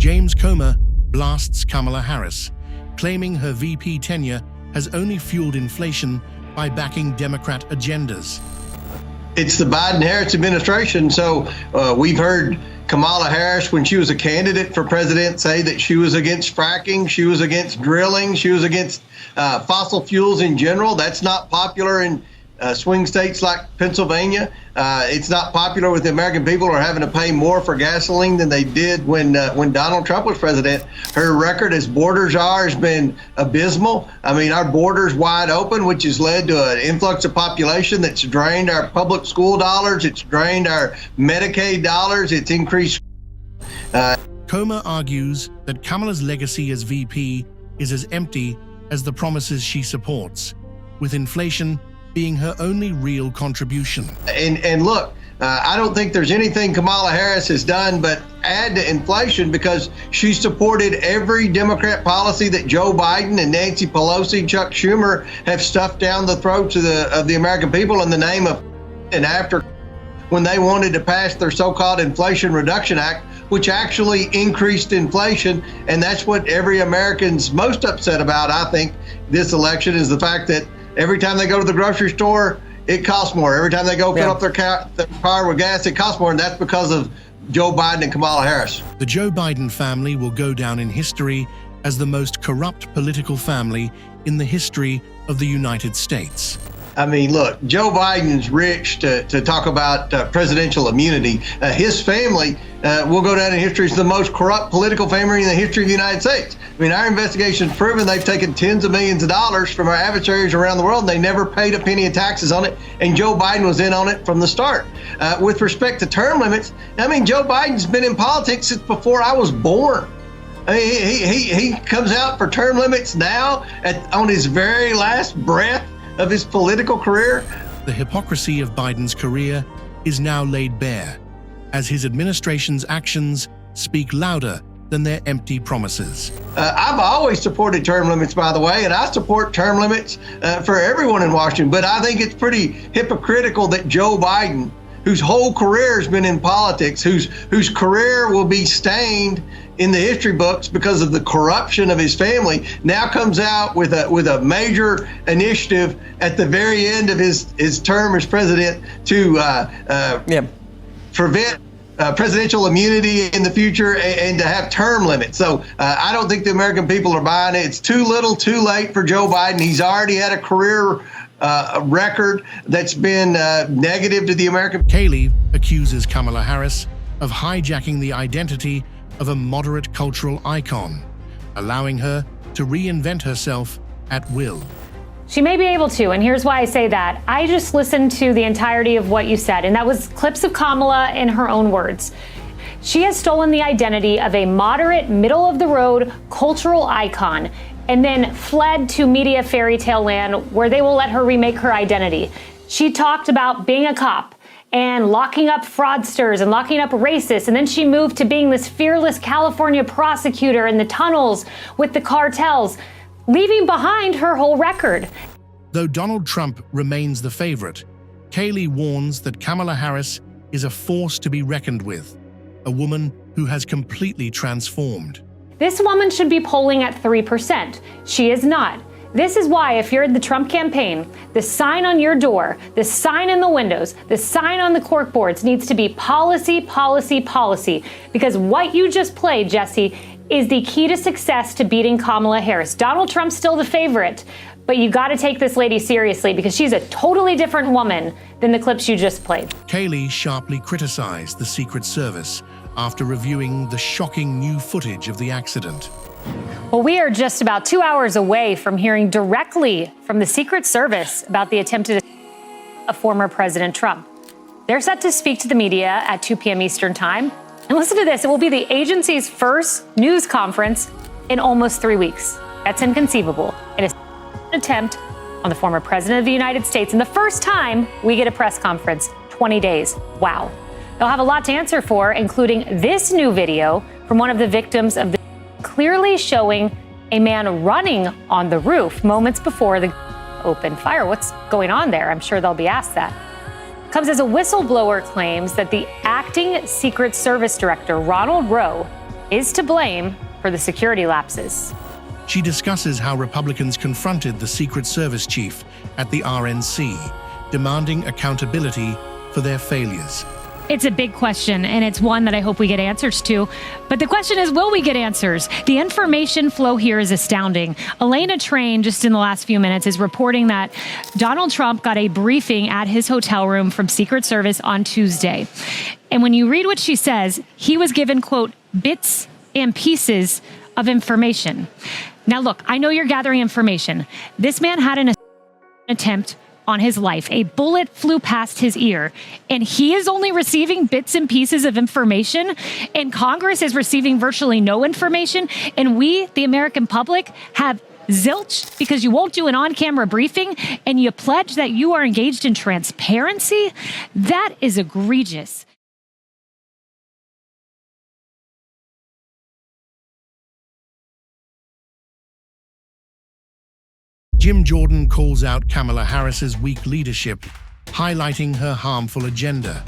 James Comer blasts Kamala Harris, claiming her VP tenure has only fueled inflation by backing Democrat agendas. It's the Biden-Harris administration, so we've heard Kamala Harris, when she was a candidate for president, say that she was against fracking, she was against drilling, she was against fossil fuels in general. That's not popular in swing states like Pennsylvania. It's not popular with the American people who are having to pay more for gasoline than they did when Donald Trump was president. Her record as borders are has been abysmal. I mean, our borders wide open, which has led to an influx of population that's drained our public school dollars. It's drained our Medicaid dollars. It's increased. Comer argues that Kamala's legacy as VP is as empty as the promises she supports, with inflation being her only real contribution. And look, I don't think there's anything Kamala Harris has done but add to inflation, because she supported every Democrat policy that Joe Biden and Nancy Pelosi, Chuck Schumer have stuffed down the throats of the American people in the name of, and after, when they wanted to pass their so-called Inflation Reduction Act, which actually increased inflation. And that's what every American's most upset about, I think, this election, is the fact that every time they go to the grocery store, it costs more. Every time they go fill up their car with gas, it costs more, and that's because of Joe Biden and Kamala Harris. The Joe Biden family will go down in history as the most corrupt political family in the history of the United States. I mean, look, Joe Biden's rich to talk about presidential immunity. His family will go down in history as the most corrupt political family in the history of the United States. I mean, our investigation's proven they've taken tens of millions of dollars from our adversaries around the world, and they never paid a penny of taxes on it, and Joe Biden was in on it from the start. With respect to term limits, I mean, Joe Biden's been in politics since before I was born. I mean, he comes out for term limits now on his very last breath of his political career. The hypocrisy of Biden's career is now laid bare, as his administration's actions speak louder than their empty promises. I've always supported term limits, by the way, and I support term limits for everyone in Washington, but I think it's pretty hypocritical that Joe Biden, whose whole career has been in politics, whose career will be stained in the history books because of the corruption of his family, now comes out with a major initiative at the very end of his term as president to prevent presidential immunity in the future and to have term limits. So I don't think the American people are buying it. It's too little, too late for Joe Biden. He's already had a career record that's been negative to the American. Kayleigh accuses Kamala Harris of hijacking the identity of a moderate cultural icon, allowing her to reinvent herself at will. She may be able to, and here's why I say that. I just listened to the entirety of what you said, and that was clips of Kamala in her own words. She has stolen the identity of a moderate, middle-of-the-road cultural icon and then fled to media fairy tale land where they will let her remake her identity. She talked about being a cop and locking up fraudsters and locking up racists. And then she moved to being this fearless California prosecutor in the tunnels with the cartels, leaving behind her whole record. Though Donald Trump remains the favorite, Kayleigh warns that Kamala Harris is a force to be reckoned with, a woman who has completely transformed. This woman should be polling at 3%. She is not. This is why, if you're in the Trump campaign, the sign on your door, the sign in the windows, the sign on the corkboards needs to be policy, policy, policy. Because what you just played, Jesse, is the key to success to beating Kamala Harris. Donald Trump's still the favorite, but you got to take this lady seriously because she's a totally different woman than the clips you just played. Kayleigh sharply criticized the Secret Service after reviewing the shocking new footage of the accident. Well, we are just about 2 hours away from hearing directly from the Secret Service about the attempted of former President Trump. They're set to speak to the media at 2 p.m. Eastern Time. And listen to this, it will be the agency's first news conference in almost 3 weeks. That's inconceivable. It is an attempt on the former President of the United States, and the first time we get a press conference, 20 days. Wow. They'll have a lot to answer for, including this new video from one of the victims of the clearly showing a man running on the roof moments before the opened fire. What's going on there? I'm sure they'll be asked that. Comes as a whistleblower claims that the acting Secret Service director, Ronald Rowe, is to blame for the security lapses. She discusses how Republicans confronted the Secret Service chief at the RNC, demanding accountability for their failures. It's a big question, and it's one that I hope we get answers to. But the question is, will we get answers? The information flow here is astounding. Elena Train, just in the last few minutes, is reporting that Donald Trump got a briefing at his hotel room from Secret Service on Tuesday. And when you read what she says, he was given, quote, bits and pieces of information. Now, look, I know you're gathering information. This man had an attempt on his life. A bullet flew past his ear, and he is only receiving bits and pieces of information, and Congress is receiving virtually no information, and we, the American public, have zilch because you won't do an on-camera briefing and you pledge that you are engaged in transparency. That is egregious. Jim Jordan calls out Kamala Harris's weak leadership, highlighting her harmful agenda.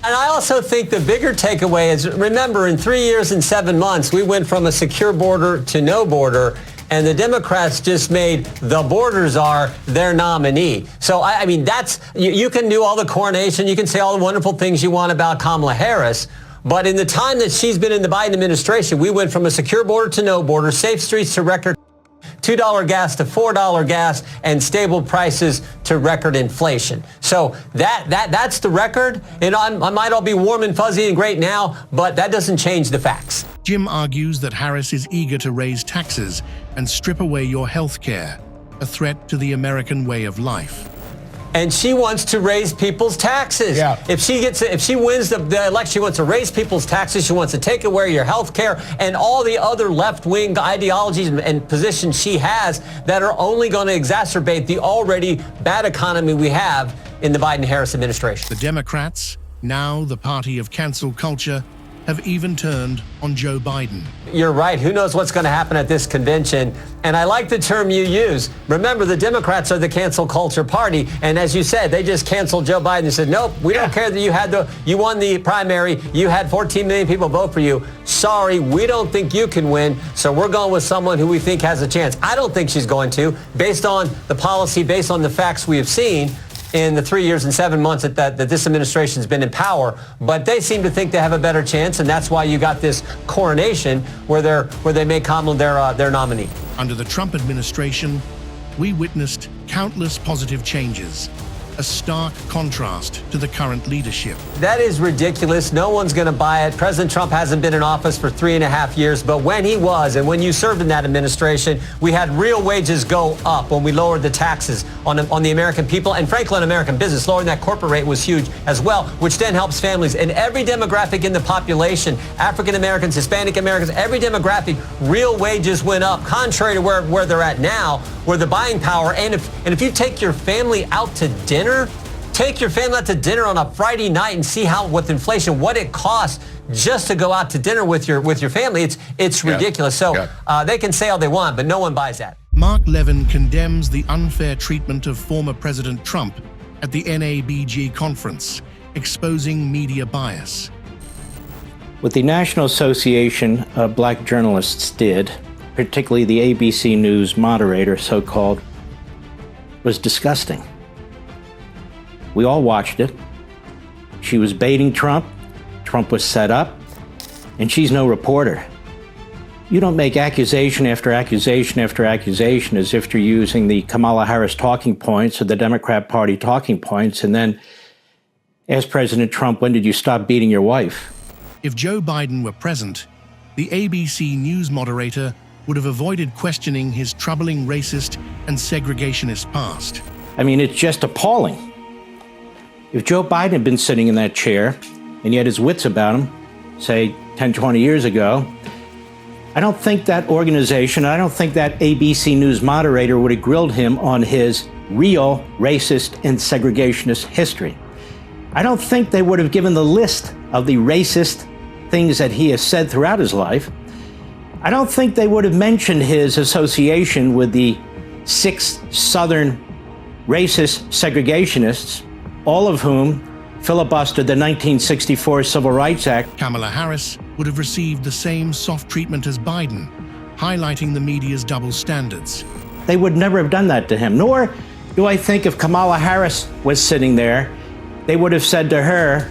And I also think the bigger takeaway is, remember, in 3 years and 7 months, we went from a secure border to no border, and the Democrats just made the border czar their nominee. So, I mean, that's, you can do all the coronation, you can say all the wonderful things you want about Kamala Harris, but in the time that she's been in the Biden administration, we went from a secure border to no border, safe streets to record $2 gas to $4 gas, and stable prices to record inflation. So that's the record. And I might all be warm and fuzzy and great now, but that doesn't change the facts. Jim argues that Harris is eager to raise taxes and strip away your health care, a threat to the American way of life. And she wants to raise people's taxes. Yeah. If she wins the election, she wants to raise people's taxes. She wants to take away your health care and all the other left-wing ideologies and positions she has that are only going to exacerbate the already bad economy we have in the Biden-Harris administration. The Democrats, now the party of cancel culture, have even turned on Joe Biden. You're right. Who knows what's going to happen at this convention? And I like the term you use. Remember, the Democrats are the cancel culture party. And as you said, they just canceled Joe Biden and said, nope, we don't care that you won the primary. You had 14 million people vote for you. Sorry, we don't think you can win. So we're going with someone who we think has a chance. I don't think she's going to, based on the policy, based on the facts we have seen in the 3 years and 7 months that this administration has been in power, but they seem to think they have a better chance, and that's why you got this coronation where they make Kamala their nominee. Under the Trump administration, we witnessed countless positive changes, a stark contrast to the current leadership. That is ridiculous. No one's going to buy it. President Trump hasn't been in office for 3.5 years, but when he was, and when you served in that administration, we had real wages go up when we lowered the taxes on the American people, and frankly on American business. Lowering that corporate rate was huge as well, which then helps families. And every demographic in the population, African Americans, Hispanic Americans, every demographic, real wages went up, contrary to where they're at now, where the buying power, and if you take your family out to dinner, take your family out to dinner on a Friday night and see how, with inflation, what it costs just to go out to dinner with your family. It's ridiculous. So they can say all they want, but no one buys that. Mark Levin condemns the unfair treatment of former President Trump at the NABG conference, exposing media bias. What the National Association of Black Journalists did, particularly the ABC News moderator, so-called, was disgusting. We all watched it. She was baiting Trump. Trump was set up, and she's no reporter. You don't make accusation after accusation after accusation as if you're using the Kamala Harris talking points or the Democrat Party talking points, and then ask President Trump, when did you stop beating your wife? If Joe Biden were present, the ABC News moderator would have avoided questioning his troubling racist and segregationist past. I mean, it's just appalling. If Joe Biden had been sitting in that chair and he had his wits about him, say 10, 20 years ago, I don't think that organization, I don't think that ABC News moderator would have grilled him on his real racist and segregationist history. I don't think they would have given the list of the racist things that he has said throughout his life. I don't think they would have mentioned his association with the 6 Southern racist segregationists, all of whom filibustered the 1964 Civil Rights Act. Kamala Harris would have received the same soft treatment as Biden, highlighting the media's double standards. They would never have done that to him. Nor do I think if Kamala Harris was sitting there, they would have said to her,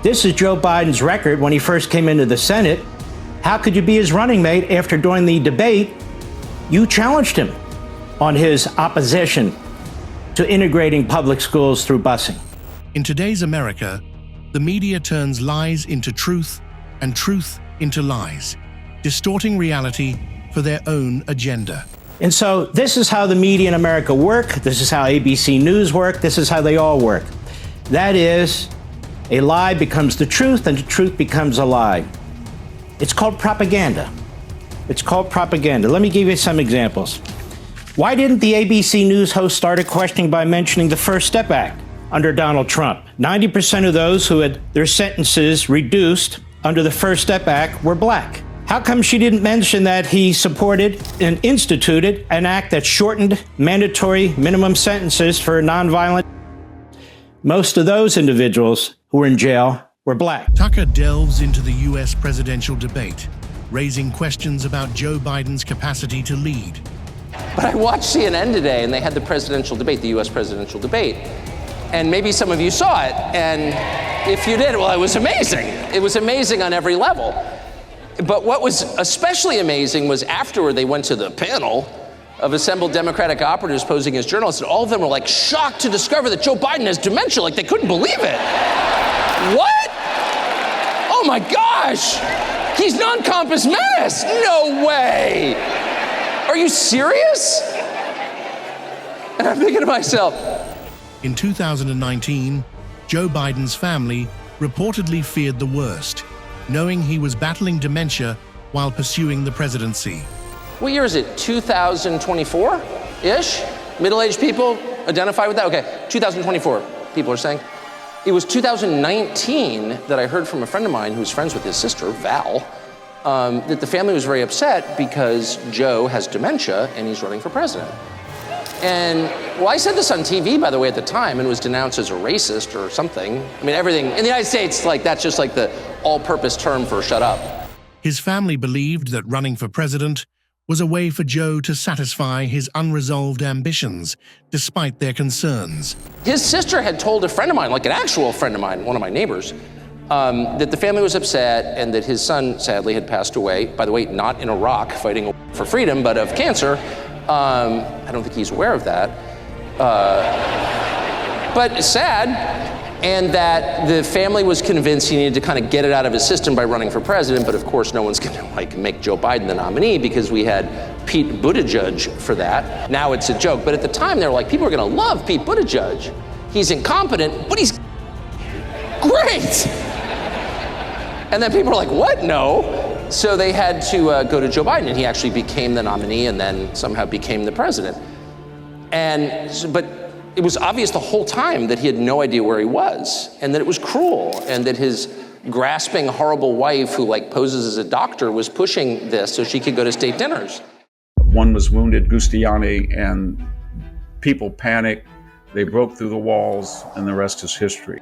this is Joe Biden's record when he first came into the Senate. How could you be his running mate after during the debate, you challenged him on his opposition to integrating public schools through busing? In today's America, the media turns lies into truth and truth into lies, distorting reality for their own agenda. And so this is how the media in America work. This is how ABC News work. This is how they all work. That is, a lie becomes the truth and the truth becomes a lie. It's called propaganda. It's called propaganda. Let me give you some examples. Why didn't the ABC News host start a questioning by mentioning the First Step Act under Donald Trump? 90% of those who had their sentences reduced under the First Step Act were black. How come she didn't mention that he supported and instituted an act that shortened mandatory minimum sentences for nonviolent? Most of those individuals who were in jail were black. Tucker delves into the U.S. presidential debate, raising questions about Joe Biden's capacity to lead. But I watched CNN today, and they had the presidential debate, the U.S. presidential debate. And maybe some of you saw it, and if you did, well, it was amazing. It was amazing on every level. But what was especially amazing was afterward they went to the panel of assembled Democratic operatives posing as journalists, and all of them were like shocked to discover that Joe Biden has dementia, like they couldn't believe it. What? Oh my gosh, he's non-compos mentis. No way. Are you serious? And I'm thinking to myself. In 2019, Joe Biden's family reportedly feared the worst, knowing he was battling dementia while pursuing the presidency. What year is it? 2024-ish? Middle-aged people identify with that? Okay, 2024, people are saying. It was 2019 that I heard from a friend of mine who's friends with his sister, Val, that the family was very upset because Joe has dementia and he's running for president. And, well, I said this on TV, by the way, at the time, and was denounced as a racist or something. I mean, everything, in the United States, like, that's just like the all-purpose term for shut up. His family believed that running for president was a way for Joe to satisfy his unresolved ambitions, despite their concerns. His sister had told a friend of mine, like an actual friend of mine, one of my neighbors, that the family was upset and that his son, sadly, had passed away. By the way, not in Iraq fighting for freedom, but of cancer. I don't think he's aware of that. But sad, and that the family was convinced he needed to kind of get it out of his system by running for president, but of course no one's gonna make Joe Biden the nominee because we had Pete Buttigieg for that. Now it's a joke, but at the time they were like, people are gonna love Pete Buttigieg. He's incompetent, but he's great. And then people are like, what? No. So they had to go to Joe Biden, and he actually became the nominee and then somehow became the president. But it was obvious the whole time that he had no idea where he was, and that it was cruel, and that his grasping, horrible wife, who like poses as a doctor, was pushing this so she could go to state dinners. One was wounded, Giustiani, and people panicked. They broke through the walls, and the rest is history.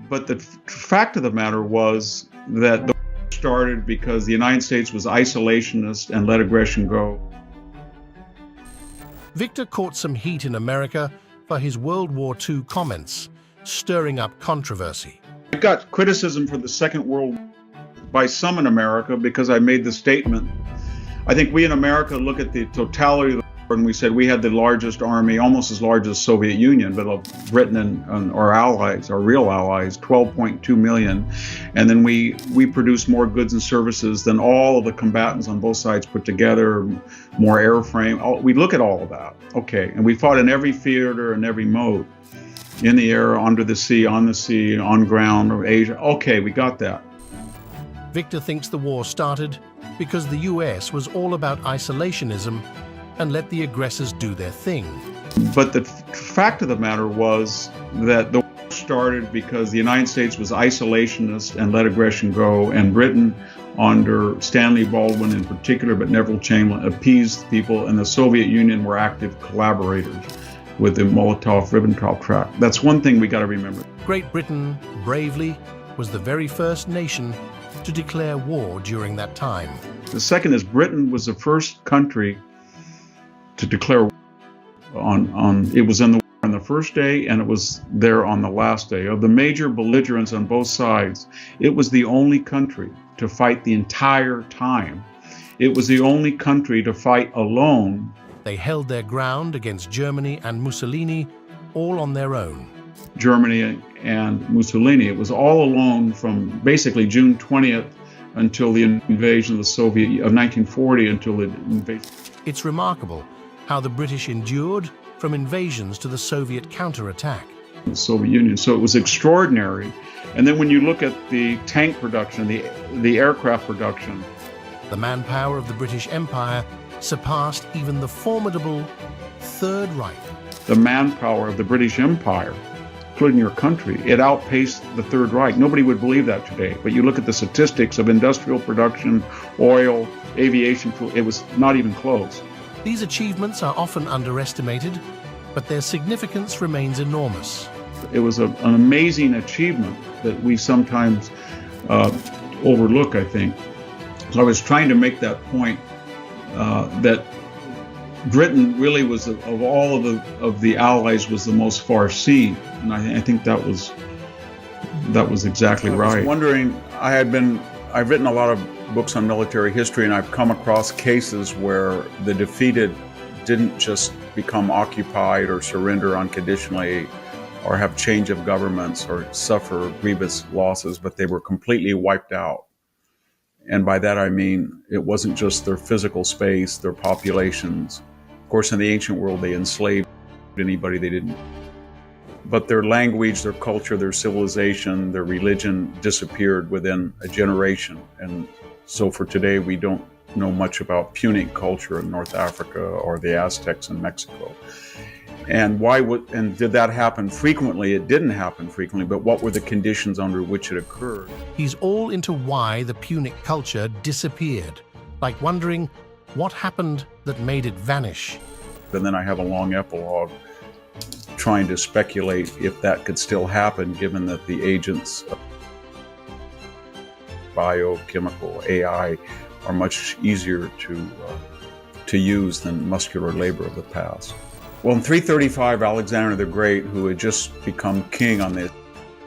But the fact of the matter was that the started because the United States was isolationist and let aggression go. Victor caught some heat in America for his World War II comments, stirring up controversy. I got criticism for the Second World War by some in America because I made the statement. I think we in America look at the totality of the war and we said we had the largest army, almost as large as the Soviet Union, but of Britain and our allies, our real allies, 12.2 million. And then we produced more goods and services than all of the combatants on both sides put together, more airframe. We look at all of that. Okay, and we fought in every theater and every mode. In the air, under the sea, on ground, or Asia. Okay, we got that. Victor thinks the war started because the US was all about isolationism and let the aggressors do their thing. But the fact of the matter was that the war started because the United States was isolationist and let aggression go, and Britain, under Stanley Baldwin in particular, but Neville Chamberlain, appeased people, and the Soviet Union were active collaborators with the Molotov-Ribbentrop Pact. That's one thing we got to remember. Great Britain bravely was the very first nation to declare war during that time. The second is Britain was the first country to declare war it was in the war on the first day, and it was there on the last day. Of the major belligerents on both sides, it was the only country to fight the entire time. It was the only country to fight alone. They held their ground against Germany and Mussolini all on their own. Germany and Mussolini, it was all alone from basically June 20th until the invasion of the Soviet of 1940 until the invasion. It's remarkable how the British endured from invasions to the Soviet counterattack. The Soviet Union. So it was extraordinary. And then when you look at the tank production, the aircraft production, the manpower of the British Empire surpassed even the formidable Third Reich. The manpower of the British Empire, including your country, it outpaced the Third Reich. Nobody would believe that today. But you look at the statistics of industrial production, oil, aviation fuel, it was not even close. These achievements are often underestimated, but their significance remains enormous. It was an amazing achievement that we sometimes overlook, I think. So I was trying to make that point that Britain really was, of all of the allies, was the most far-seeing, and I think that was exactly right. I was wondering, I've written a lot of books on military history, and I've come across cases where the defeated didn't just become occupied or surrender unconditionally or have change of governments or suffer grievous losses, but they were completely wiped out. And by that I mean it wasn't just their physical space, their populations. Of course, in the ancient world, they enslaved anybody they didn't. But their language, their culture, their civilization, their religion disappeared within a generation. And so for today, we don't know much about Punic culture in North Africa or the Aztecs in Mexico. And did that happen frequently? It didn't happen frequently, but what were the conditions under which it occurred? He's all into why the Punic culture disappeared, like wondering what happened that made it vanish. And then I have a long epilogue trying to speculate if that could still happen, given that the agents of biochemical AI are much easier to use than muscular labor of the past. Well, in 335, Alexander the Great, who had just become king on the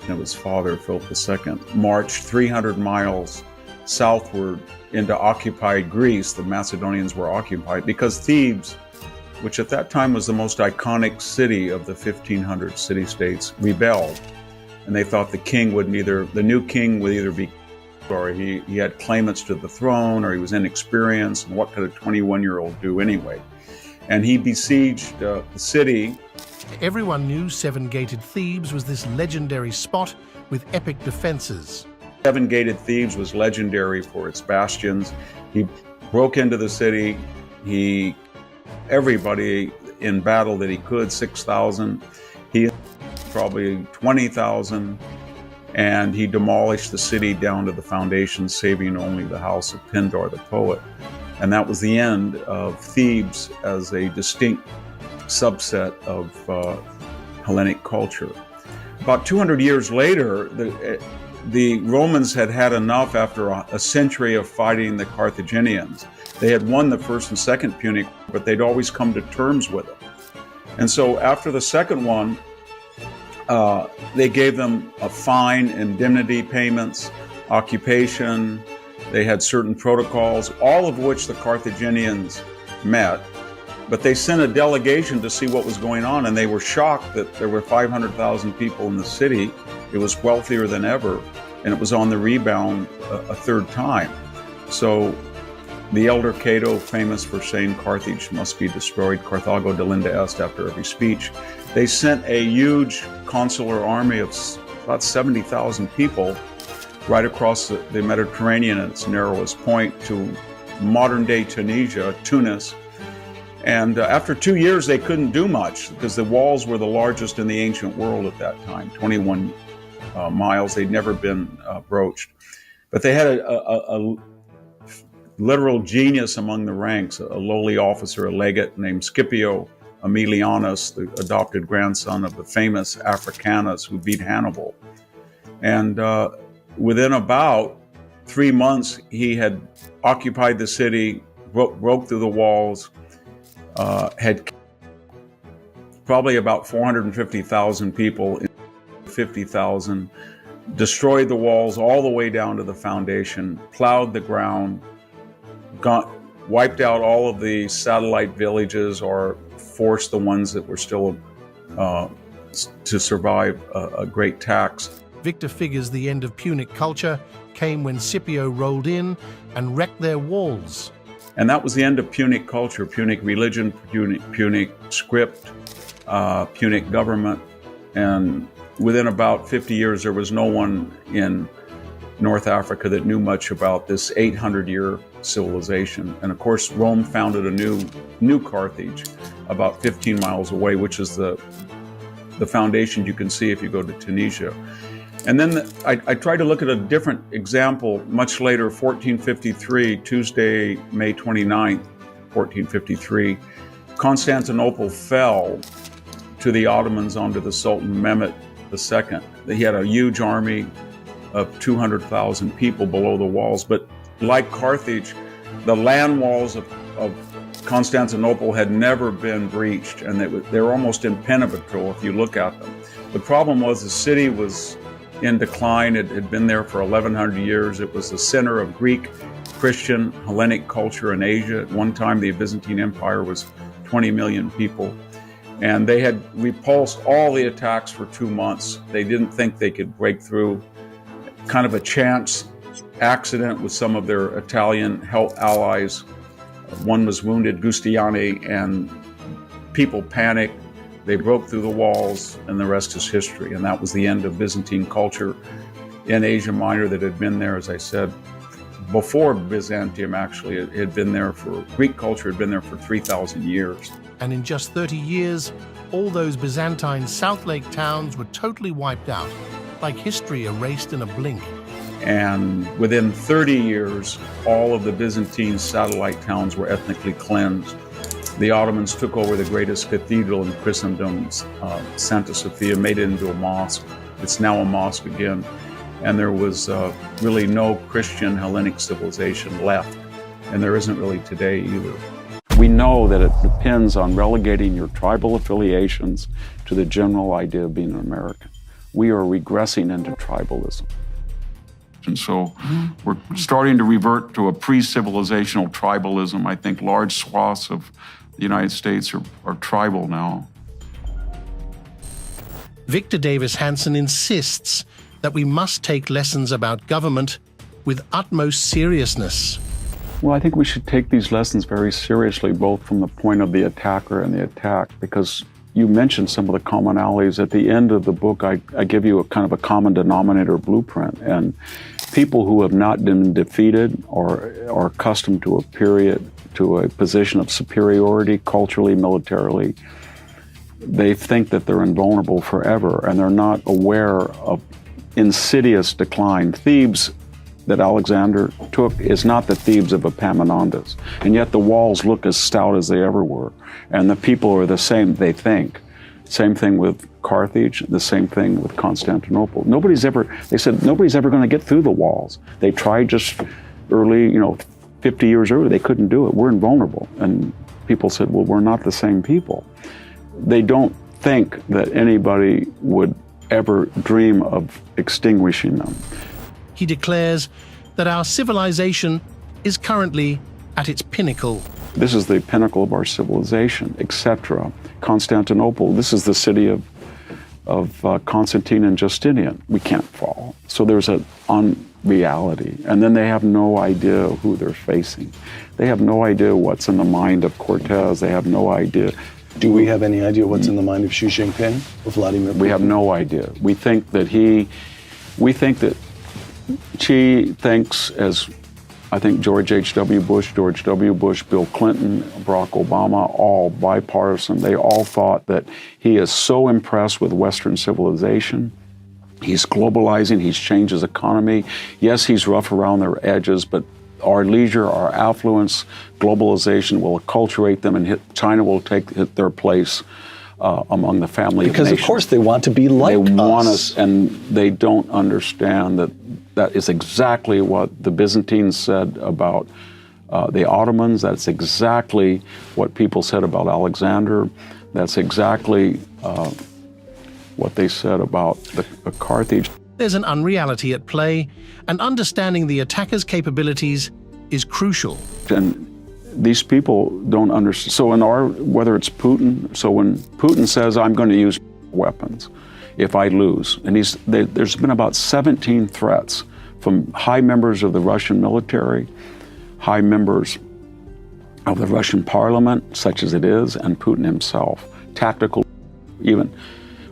of his father, Philip II, marched 300 miles southward into occupied Greece. The Macedonians were occupied because Thebes, which at that time was the most iconic city of the 1500 city-states, rebelled. And they thought the new king would either be, or he had claimants to the throne, or he was inexperienced, and what could a 21-year-old do anyway? And he besieged the city. Everyone knew Seven-Gated Thebes was this legendary spot with epic defenses. Seven-Gated Thebes was legendary for its bastions. He broke into the city. Everybody in battle that he could, 6,000. He probably 20,000. And he demolished the city down to the foundation, saving only the house of Pindar the poet. And that was the end of Thebes as a distinct subset of Hellenic culture. About 200 years later, the Romans had had enough after a century of fighting the Carthaginians. They had won the First and Second Punic, but they'd always come to terms with them. And so after the second one, they gave them a fine, indemnity payments, occupation. They had certain protocols, all of which the Carthaginians met. But they sent a delegation to see what was going on, and they were shocked that there were 500,000 people in the city. It was wealthier than ever, and it was on the rebound a third time. So the elder Cato, famous for saying Carthage must be destroyed, Carthago delinda est, after every speech, they sent a huge consular army of about 70,000 people right across the Mediterranean at its narrowest point to modern-day Tunisia, Tunis. And after 2 years, they couldn't do much because the walls were the largest in the ancient world at that time, 21 miles. They'd never been broached. But they had a literal genius among the ranks, a lowly officer, a legate named Scipio Aemilianus, the adopted grandson of the famous Africanus who beat Hannibal. And within about 3 months, he had occupied the city, broke through the walls, had probably about 450,000 people, 50,000, destroyed the walls all the way down to the foundation, plowed the ground, wiped out all of the satellite villages or forced the ones that were still to survive a great tax. Victor figures the end of Punic culture came when Scipio rolled in and wrecked their walls. And that was the end of Punic culture, Punic religion, Punic script, Punic government. And within about 50 years, there was no one in North Africa that knew much about this 800-year civilization. And of course, Rome founded a new Carthage about 15 miles away, which is the foundation you can see if you go to Tunisia. And then I tried to look at a different example much later, 1453, Tuesday, May 29th, 1453. Constantinople fell to the Ottomans under the Sultan Mehmet II. He had a huge army of 200,000 people below the walls. But like Carthage, the land walls of Constantinople had never been breached, and they were almost impenetrable if you look at them. The problem was the city was in decline. It had been there for 1,100 years. It was the center of Greek, Christian, Hellenic culture in Asia. At one time, the Byzantine Empire was 20 million people. And they had repulsed all the attacks for 2 months. They didn't think they could break through. Kind of a chance accident with some of their Italian help allies. One was wounded, Giustiniani, and people panicked. They broke through the walls, and the rest is history. And that was the end of Byzantine culture in Asia Minor that had been there, as I said, before Byzantium, actually. It had been there Greek culture had been there for 3,000 years. And in just 30 years, all those Byzantine South Lake towns were totally wiped out, like history erased in a blink. And within 30 years, all of the Byzantine satellite towns were ethnically cleansed. The Ottomans took over the greatest cathedral in Christendom, Santa Sophia, made it into a mosque. It's now a mosque again. And there was really no Christian Hellenic civilization left. And there isn't really today either. We know that it depends on relegating your tribal affiliations to the general idea of being an American. We are regressing into tribalism. And so we're starting to revert to a pre-civilizational tribalism. I think large swaths of the United States are tribal now. Victor Davis Hanson insists that we must take lessons about government with utmost seriousness. Well, I think we should take these lessons very seriously, both from the point of the attacker and the attacked, because you mentioned some of the commonalities. At the end of the book, I give you a kind of a common denominator blueprint, and people who have not been defeated or are accustomed to a position of superiority, culturally, militarily, they think that they're invulnerable forever, and they're not aware of insidious decline. Thebes that Alexander took is not the Thebes of Epaminondas, and yet the walls look as stout as they ever were, and the people are the same, they think. Same thing with Carthage, the same thing with Constantinople. They said nobody's ever going to get through the walls. They tried just early, 50 years earlier, they couldn't do it. We're invulnerable. And people said, well, we're not the same people. They don't think that anybody would ever dream of extinguishing them. He declares that our civilization is currently at its pinnacle. This is the pinnacle of our civilization, etc. Constantinople, this is the city of Constantine and Justinian. We can't fall. So there's an unreality. And then they have no idea who they're facing. They have no idea what's in the mind of Cortez. They have no idea. Do we have any idea what's in the mind of Xi Jinping or Vladimir Putin? We have no idea. We think that Xi thinks, as I think George H.W. Bush, Bill Clinton, Barack Obama, all bipartisan, they all thought that he is so impressed with Western civilization. He's globalizing, he's changed his economy. Yes, he's rough around their edges, but our leisure, our affluence, globalization will acculturate them, and China will hit their place among the family because of nations. Of course they want to be like us. They want us, and they don't understand that is exactly what the Byzantines said about the Ottomans. That's exactly what people said about Alexander. That's exactly what they said about the Carthage. There's an unreality at play, and understanding the attacker's capabilities is crucial. And these people don't understand. So whether it's Putin, so when Putin says, I'm going to use weapons if I lose, and there's been about 17 threats from high members of the Russian military, high members of the Russian parliament, such as it is, and Putin himself, tactical even.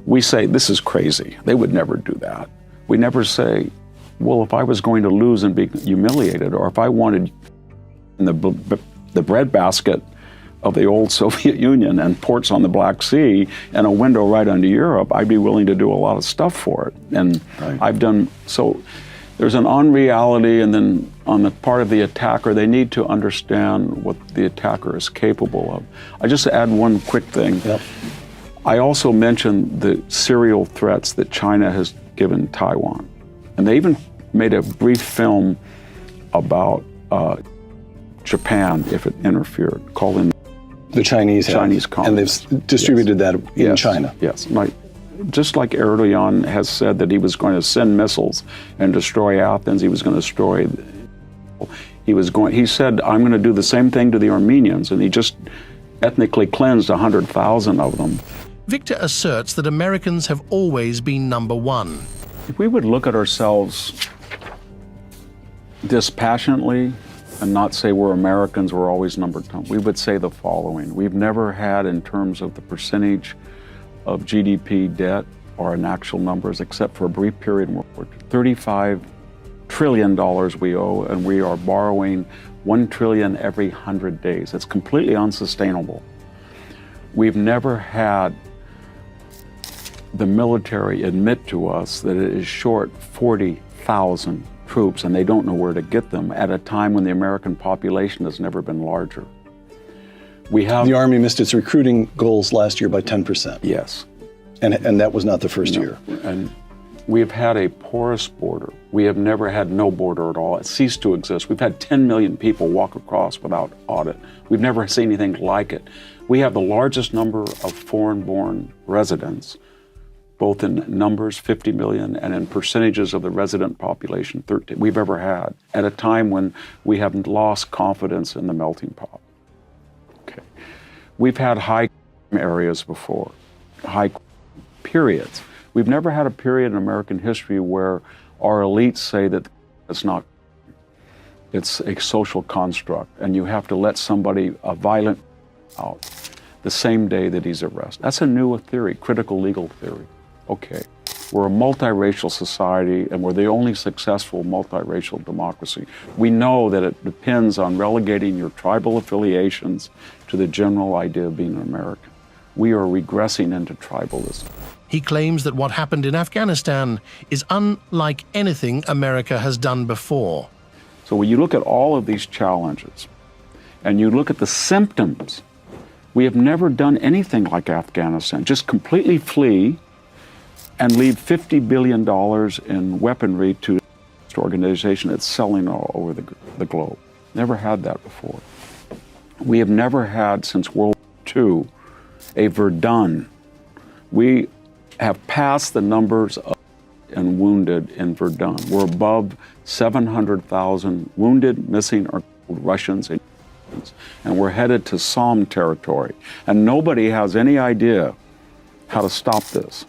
We say, this is crazy. They would never do that. We never say, well, if I was going to lose and be humiliated, or if I wanted in the breadbasket of the old Soviet Union and ports on the Black Sea and a window right onto Europe, I'd be willing to do a lot of stuff for it. And I've done, so there's an unreality, and then on the part of the attacker, they need to understand what the attacker is capable of. I just add one quick thing. Yep. I also mentioned the serial threats that China has given Taiwan. And they even made a brief film about Japan if it interfered, calling the Chinese communists. And they've distributed that in China. Yes, just like Erdogan has said that he was going to send missiles and destroy Athens, he was going to destroy. He said, I'm going to do the same thing to the Armenians, and he just ethnically cleansed 100,000 of them. Victor asserts that Americans have always been number one. If we would look at ourselves dispassionately and not say we're Americans, we're always number 10, we would say the following. We've never had, in terms of the percentage of GDP debt or in actual numbers, except for a brief period in World War II, $35 trillion we owe, and we are borrowing $1 trillion every 100 days. It's completely unsustainable. We've never had the military admit to us that it is short 40,000 troops and they don't know where to get them at a time when the American population has never been larger. The Army missed its recruiting goals last year by 10%. Yes. And that was not the first year. And we've had a porous border. We have never had no border at all. It ceased to exist. We've had 10 million people walk across without audit. We've never seen anything like it. We have the largest number of foreign-born residents, both in numbers, 50 million, and in percentages of the resident population, 13, we've ever had, at a time when we haven't lost confidence in the melting pot. Okay. We've had high areas before, high periods. We've never had a period in American history where our elites say that it's a social construct, and you have to let somebody, a violent, out the same day that he's arrested. That's a new theory, critical legal theory. Okay, we're a multiracial society, and we're the only successful multiracial democracy. We know that it depends on relegating your tribal affiliations to the general idea of being an American. We are regressing into tribalism. He claims that what happened in Afghanistan is unlike anything America has done before. So when you look at all of these challenges, and you look at the symptoms, we have never done anything like Afghanistan. Just completely flee and leave $50 billion in weaponry to an organization that's selling all over the globe. Never had that before. We have never had, since World War II, a Verdun. We have passed the numbers of and wounded in Verdun. We're above 700,000 wounded, missing, or Russians, and we're headed to Somme territory. And nobody has any idea how to stop this.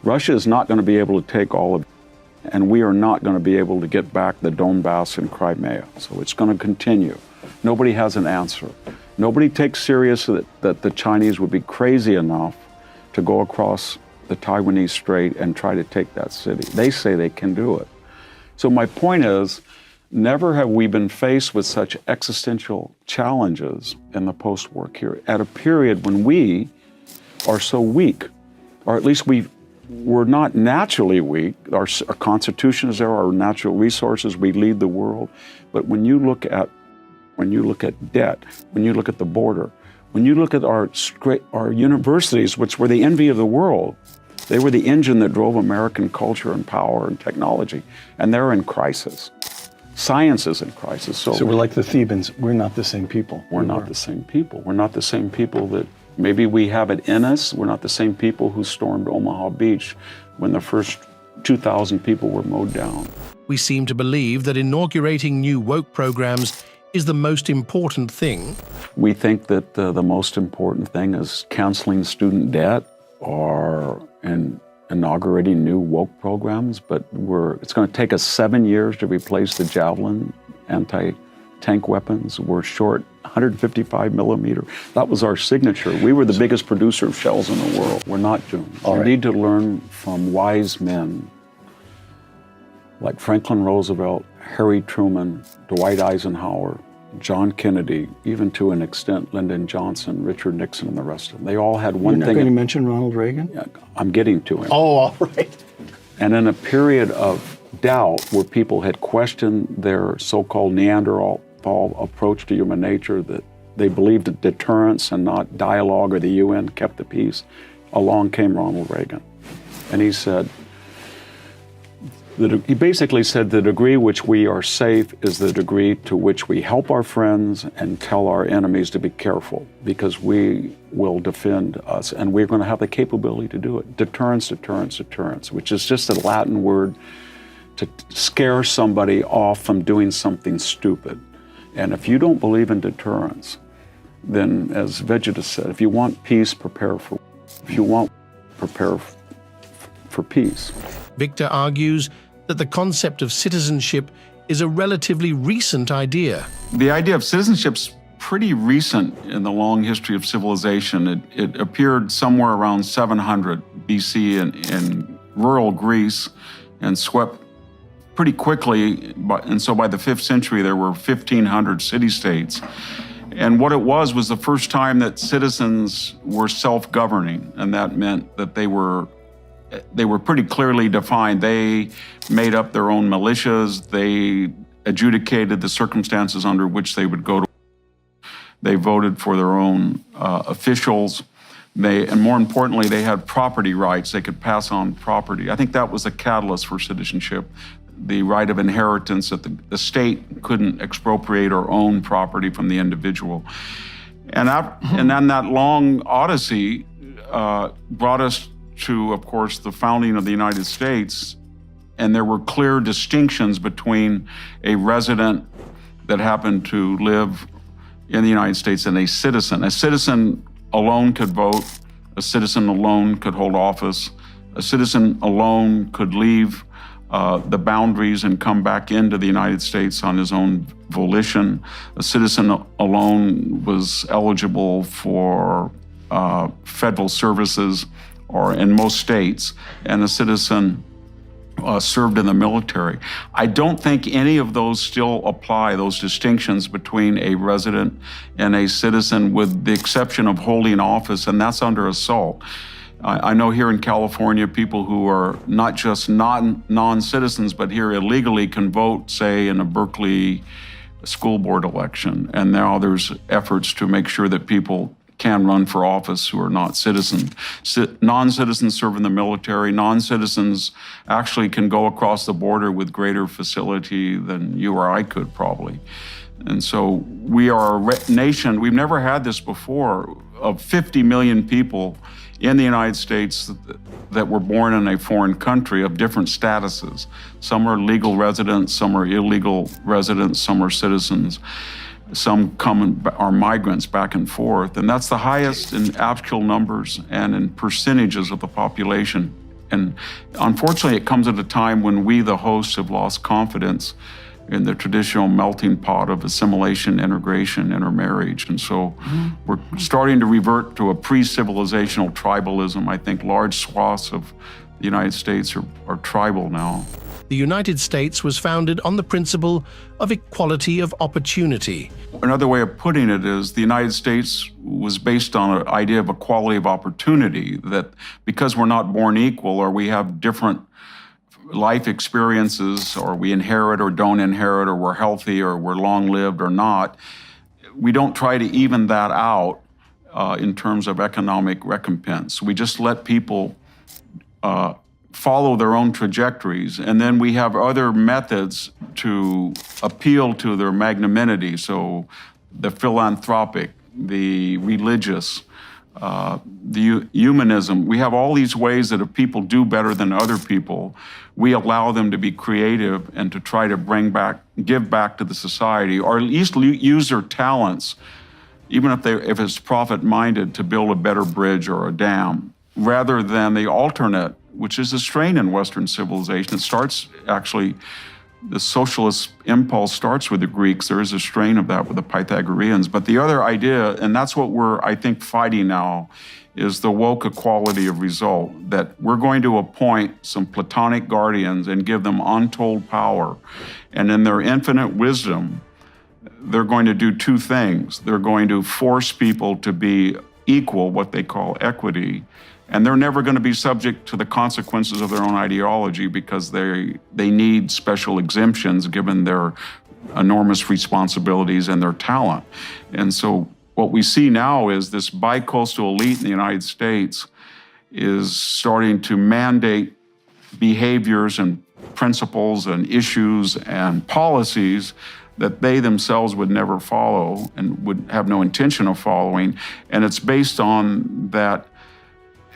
Russia is not going to be able to take all of it, and we are not going to be able to get back the Donbass and Crimea. So it's going to continue. Nobody has an answer. Nobody takes serious that the Chinese would be crazy enough to go across the Taiwanese Strait and try to take that city. They say they can do it. So my point is, never have we been faced with such existential challenges in the post-war period, at a period when we are so weak, or at least we we're not naturally weak. Our Constitution is there, our natural resources, we lead the world. But when you look at debt, when you look at the border, when you look at our universities, which were the envy of the world, they were the engine that drove American culture and power and technology, and they're in crisis. Science is in crisis. So we're like the Thebans. We're not the same people. We're not the same people. We're not the same people that maybe we have it in us. We're not the same people who stormed Omaha Beach when the first 2,000 people were mowed down. We seem to believe that inaugurating new woke programs is the most important thing. We think that the most important thing is canceling student debt or inaugurating new woke programs, but it's going to take us 7 years to replace the Javelin anti-tank weapons. We're short 155 millimeter. That was our signature. We were the biggest producer of shells in the world. We're not doing it. We need to learn from wise men like Franklin Roosevelt, Harry Truman, Dwight Eisenhower, John Kennedy, even to an extent Lyndon Johnson, Richard Nixon, and the rest of them. They all had one thing. You're not going to mention Ronald Reagan? Yeah, I'm getting to him. Oh, all right. And in a period of doubt where people had questioned their so-called Neanderthal approach to human nature, that they believed that deterrence and not dialogue or the UN kept the peace, along came Ronald Reagan. And he said, he basically said the degree which we are safe is the degree to which we help our friends and tell our enemies to be careful, because we will defend us and we're going to have the capability to do it. Deterrence, deterrence, deterrence, which is just a Latin word to scare somebody off from doing something stupid. And if you don't believe in deterrence, then as Vegetus said, if you want peace, prepare for peace. Victor argues that the concept of citizenship is a relatively recent idea. The idea of citizenship's pretty recent in the long history of civilization. It appeared somewhere around 700 BC in rural Greece and swept pretty quickly. And so by the 5th century, there were 1,500 city-states. And what it was the first time that citizens were self-governing, and that meant that they were pretty clearly defined. They made up their own militias. They adjudicated the circumstances under which they would go to. They voted for their own officials. And more importantly, they had property rights. They could pass on property. I think that was the catalyst for citizenship, the right of inheritance, that the state couldn't expropriate or own property from the individual. And then that long odyssey brought us to, of course, the founding of the United States, and there were clear distinctions between a resident that happened to live in the United States and a citizen. A citizen alone could vote, a citizen alone could hold office, a citizen alone could leave the boundaries and come back into the United States on his own volition. A citizen alone was eligible for federal services, or in most states, and a citizen served in the military. I don't think any of those still apply, those distinctions between a resident and a citizen, with the exception of holding office, and that's under assault. I know here in California, people who are not just non-citizens, but here illegally can vote, say, in a Berkeley school board election. And now there's efforts to make sure that people can run for office who are not citizens. Non-citizens serve in the military. Non-citizens actually can go across the border with greater facility than you or I could probably. And so we are a nation, we've never had this before, of 50 million people in the United States that were born in a foreign country of different statuses. Some are legal residents, some are illegal residents, some are citizens. Some are migrants back and forth, and that's the highest in actual numbers and in percentages of the population. And unfortunately, it comes at a time when we, the hosts, have lost confidence in the traditional melting pot of assimilation, integration, intermarriage. And so we're starting to revert to a pre-civilizational tribalism. I think large swaths of the United States are tribal now. The United States was founded on the principle of equality of opportunity. Another way of putting it is the United States was based on an idea of equality of opportunity, that because we're not born equal or we have different life experiences or we inherit or don't inherit or we're healthy or we're long-lived or not, we don't try to even that out in terms of economic recompense. We just let people follow their own trajectories, and then we have other methods to appeal to their magnanimity. So the philanthropic, the religious, the humanism. We have all these ways that if people do better than other people, we allow them to be creative and to try to give back to the society, or at least use their talents, even if it's profit-minded, to build a better bridge or a dam, rather than the alternate, which is a strain in Western civilization. It starts, actually, the socialist impulse starts with the Greeks. There is a strain of that with the Pythagoreans. But the other idea, and that's what we're, I think, fighting now, is the woke equality of result, that we're going to appoint some Platonic guardians and give them untold power. And in their infinite wisdom, they're going to do two things. They're going to force people to be equal, what they call equity, and they're never going to be subject to the consequences of their own ideology because they need special exemptions given their enormous responsibilities and their talent. And so what we see now is this bi-coastal elite in the United States is starting to mandate behaviors and principles and issues and policies that they themselves would never follow and would have no intention of following. And it's based on that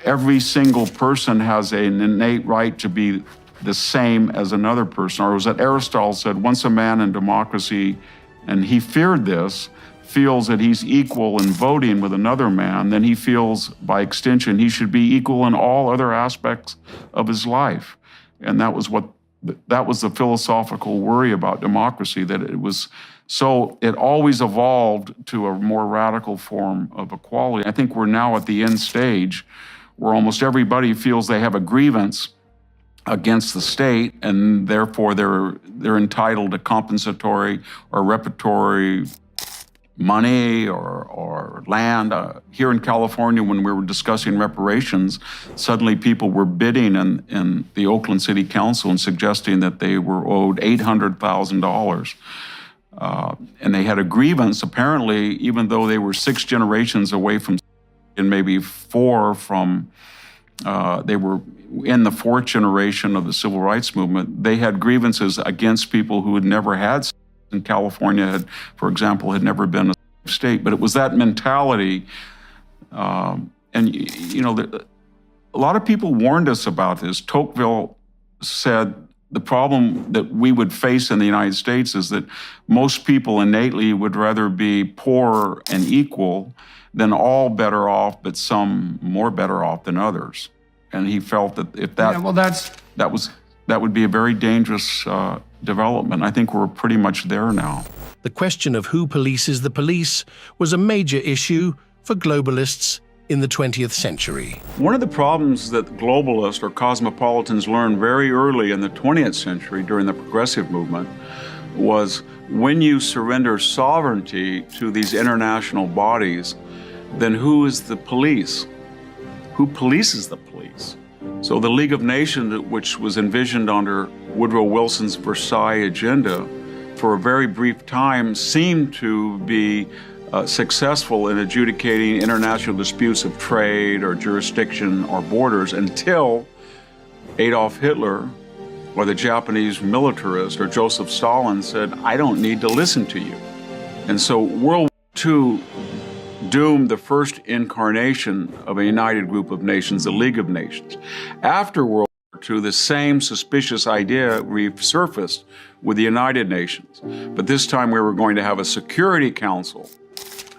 every single person has an innate right to be the same as another person. Or it was that Aristotle said, once a man in democracy, and he feared this, feels that he's equal in voting with another man, then he feels, by extension, he should be equal in all other aspects of his life. And that was the philosophical worry about democracy, that it always evolved to a more radical form of equality. I think we're now at the end stage where almost everybody feels they have a grievance against the state, and therefore they're entitled to compensatory or reparatory money or land. Here in California, when we were discussing reparations, suddenly people were bidding in the Oakland City Council and suggesting that they were owed $800,000. And they had a grievance, apparently, even though they were 6 generations away from, and maybe 4 from, they were in the 4th generation of the civil rights movement. They had grievances against people who had never had, in California, for example, had never been a state. But it was that mentality. And, a lot of people warned us about this. Tocqueville said the problem that we would face in the United States is that most people innately would rather be poor and equal than all better off, but some more better off than others. And he felt that if that would be a very dangerous development. I think we're pretty much there now. The question of who polices the police was a major issue for globalists in the 20th century. One of the problems that globalists or cosmopolitans learned very early in the 20th century during the progressive movement was when you surrender sovereignty to these international bodies, then who is the police? Who polices the police? So the League of Nations, which was envisioned under Woodrow Wilson's Versailles agenda, for a very brief time seemed to be successful in adjudicating international disputes of trade or jurisdiction or borders until Adolf Hitler or the Japanese militarist or Joseph Stalin said, I don't need to listen to you. And so World War II doomed the first incarnation of a united group of nations, the League of Nations. After World War II, the same suspicious idea resurfaced with the United Nations. But this time we were going to have a Security Council,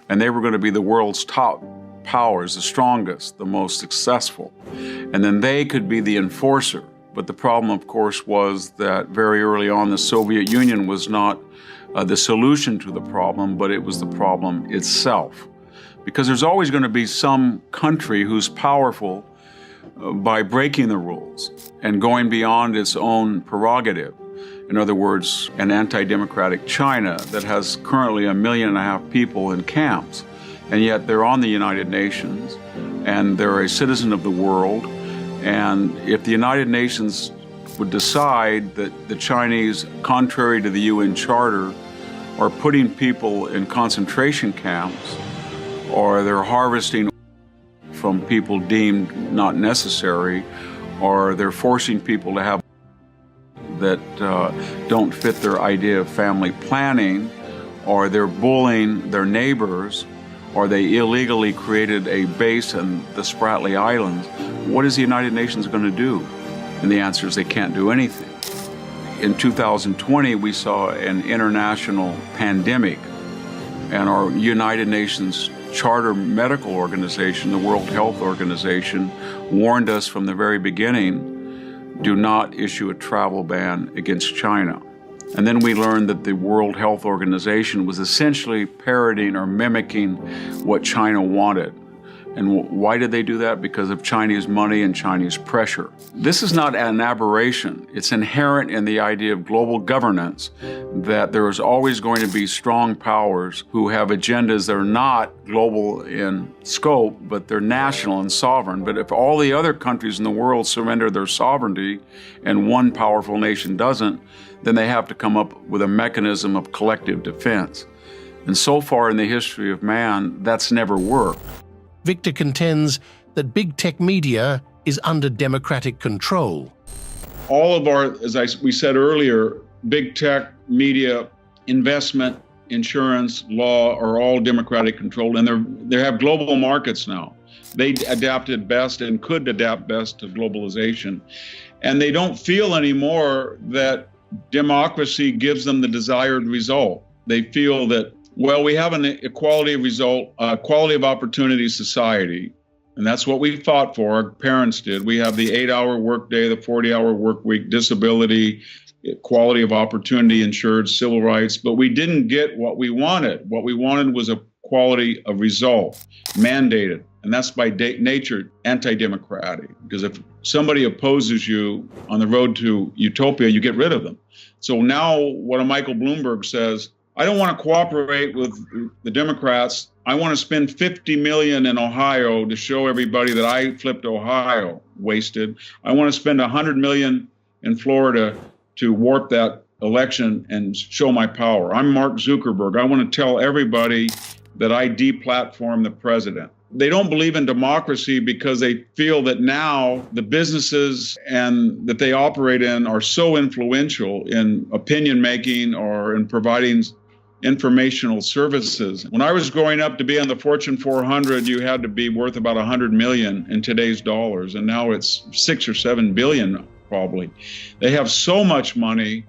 and they were going to be the world's top powers, the strongest, the most successful. And then they could be the enforcer. But the problem, of course, was that very early on, the Soviet Union was not the solution to the problem, but it was the problem itself. Because there's always going to be some country who's powerful by breaking the rules and going beyond its own prerogative. In other words, an anti-democratic China that has currently 1.5 million people in camps, and yet they're on the United Nations, and they're a citizen of the world. And if the United Nations would decide that the Chinese, contrary to the UN Charter, are putting people in concentration camps, or they're harvesting from people deemed not necessary, or they're forcing people to have that don't fit their idea of family planning, or they're bullying their neighbors, or they illegally created a base in the Spratly Islands, what is the United Nations going to do? And the answer is they can't do anything. In 2020, we saw an international pandemic, and our United Nations Charter Medical Organization, the World Health Organization, warned us from the very beginning, do not issue a travel ban against China. And then we learned that the World Health Organization was essentially parroting or mimicking what China wanted. And why did they do that? Because of Chinese money and Chinese pressure. This is not an aberration. It's inherent in the idea of global governance that there is always going to be strong powers who have agendas that are not global in scope, but they're national and sovereign. But if all the other countries in the world surrender their sovereignty and one powerful nation doesn't, then they have to come up with a mechanism of collective defense. And so far in the history of man, that's never worked. Victor contends that big tech media is under democratic control. All of our, we said earlier, big tech, media, investment, insurance, law are all democratic controlled, and they have global markets now. They adapted best and could adapt best to globalization. And they don't feel anymore that democracy gives them the desired result. They feel that, well, we have an equality of result, quality of opportunity society, and that's what we fought for. Our parents did. We have the 8-hour workday, the 40-hour work week, disability, equality of opportunity ensured, civil rights, but we didn't get what we wanted. What we wanted was a quality of result, mandated, and that's by nature anti-democratic, because if somebody opposes you on the road to utopia, you get rid of them. So now what Michael Bloomberg says, I don't want to cooperate with the Democrats. I want to spend $50 million in Ohio to show everybody that I flipped Ohio, wasted. I want to spend $100 million in Florida to warp that election and show my power. I'm Mark Zuckerberg. I want to tell everybody that I deplatform the president. They don't believe in democracy because they feel that now the businesses and that they operate in are so influential in opinion making or in providing informational services. When I was growing up, to be on the Fortune 400, you had to be worth about 100 million in today's dollars, and now it's 6 or 7 billion probably. They have so much money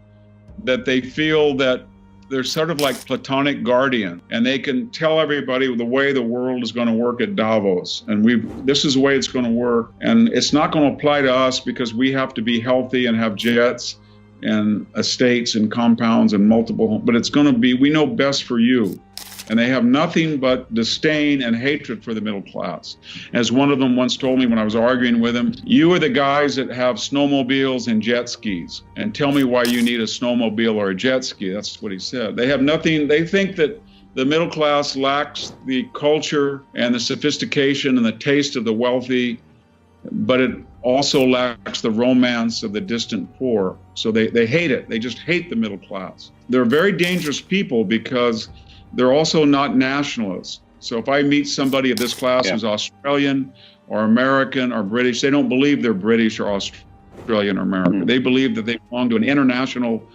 that they feel that they're sort of like platonic guardian, and they can tell everybody the way the world is going to work at Davos, and this is the way it's going to work, and it's not going to apply to us because we have to be healthy and have jets and estates and compounds and multiple, but it's going to be, we know best for you. And they have nothing but disdain and hatred for the middle class. As one of them once told me when I was arguing with him, you are the guys that have snowmobiles and jet skis, and tell me why you need a snowmobile or a jet ski. That's what he said. They have nothing, they think that the middle class lacks the culture and the sophistication and the taste of the wealthy, but it also lacks the romance of the distant poor. So they hate it. They just hate the middle class. They're very dangerous people because they're also not nationalists. So if I meet somebody of this class who's Australian or American or British, they don't believe they're British or Australian or American. They believe that they belong to an international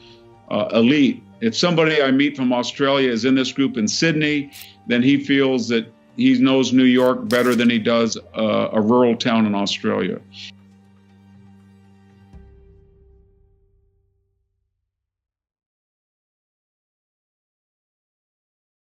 elite. If somebody I meet from Australia is in this group in Sydney, then he feels that he knows New York better than he does a rural town in Australia.